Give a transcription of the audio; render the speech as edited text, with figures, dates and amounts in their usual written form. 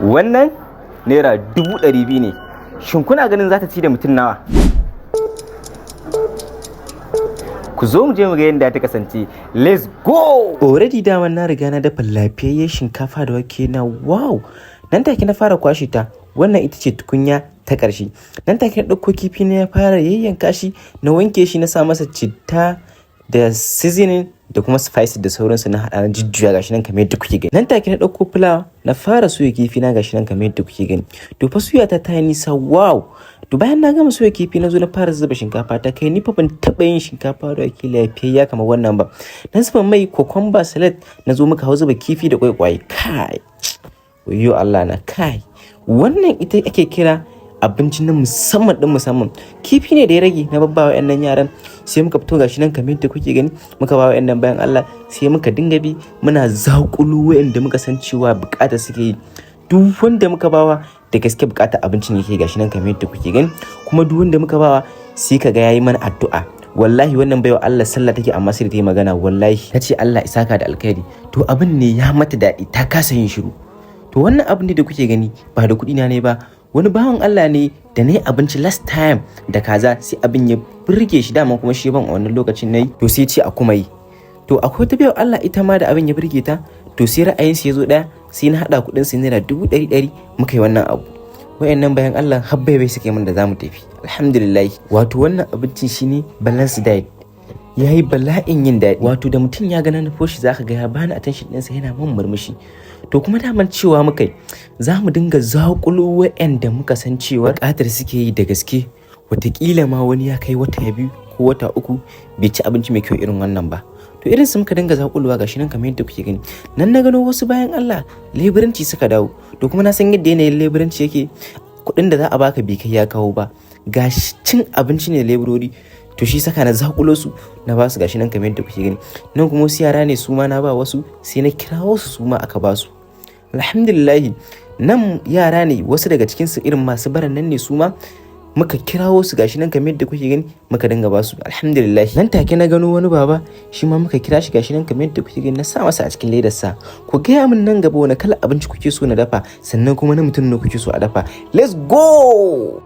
Wannan naira 200 ne. Shin kuna ganin za ta ci da mutum nawa? Ku zo mu je mu ga yadda ta kasance. Let's go! Already dama na riga na dafa lafiyayyen shinkafa da wake na. Wow! Nan take na fara kwashe ta. Wannan ita ce tukunya ta ƙarshe. Nan take na ɗauko kifi na ya fara yayyanka shi, na wanke shi, na sa masa citta da seasoning da kuma spices da sauransu, na haɗa na jujjuya gashi nan kamar yadda kuke gani. Nan take na ɗauko fulawa na fara soya kifi na gashi nan kamar yadda kuke gani. To fa suya ta yi nisa. Wow! To bayan na gama soya kifi na zo na fara zuba shinkafa ta. Kai ni fa ban taɓa yin shinkafa da wake lafiyayya kamar wannan ba. Na zuba mai cucumber salad, na zo muka hau zuba kifi da kwaikwai. Kai! Wayyo Allah na kai! Wannan ita ake kira abinci na musamman. Kifi ne da ya rage na babbawa ƴan yaran, sai muka fito gashi nan kamar yadda kuke gani, muka bawa ƴan bayan Allah, sai muka dinga bi muna zaƙulu wa'anda muka san cewa bukata suke yi. Duk wanda muka bawa da gaske bukata abincin yake gashi nan kamar yadda kuke gani, kuma duk wanda muka bawa sai kaga yayi mana addu'a. Wallahi wannan baiwa Allah sallah take amma sai da ta yi magana. Wallahi tace Allah isaka da alkhairi. To abin ne ya mata daɗi, ta kasa yin shiru. To wannan abin da kuke gani ba da kuɗi na ne ba, wani bawan Allah ne da na yi abinci last time da kaza, sai abin ya burge shi, dama kuma shi ban a wannan lokacin nayi, to sai ce a kuma yi. To akwai ta baiwa Allah ita ma da abin ya burge ta, to sai ra'ayinsu ya zo ɗaya, sai na haɗa kuɗin su naira 100,000 muka yi wannan abu. Wayannan bayan Allah habbai bai suke min da zamu tafi. Alhamdulillah. Wato wannan abincin shine balance diet. Yayi bala'in yin daɗi. Wato da mutum ya ga na nufo shi zaka ga ya bani attention ɗinsa, yana min murmushi. To kuma daman cewa muka yi za mu dinga zaƙulo wa'anda muka san cewa buƙatar suke yi da gaske. Wataƙila ma wani ya kai wata 2 ko wata 3 bai ci abinci mai kyau irin wannan ba. To irin su muka dinga zaƙulowa gashi nan kamar yadda kuke gani. Nan na gano wasu bayan Allah leburanci suka dawo. To kuma na san yadda yanayin leburanci yake, kuɗin da za a baka bai kai ya kawo ba. Gashi cin abinci ne leburori. To shi saka na zakulo su na basu gashi nan kamar yadda kuke gani. Nan kuma wasu yara ne su ma na ba wasu, sai na kirawo su ma aka ba su. Alhamdulillah. Nan yara ne wasu daga cikin su irin masu baran nan ne, su ma muka kirawo su gashi nan kamar yadda kuke gani, muka dinga ba su. Alhamdulillah. Nan take na gano wani baba, shi ma muka kira shi gashi nan kamar yadda kuke gani, na sa masa a cikin ledar sa. Ku gaya min nan gaba wani kala abinci kuke so na dafa, sannan kuma na mutum ne kuke so a dafa. Let's go!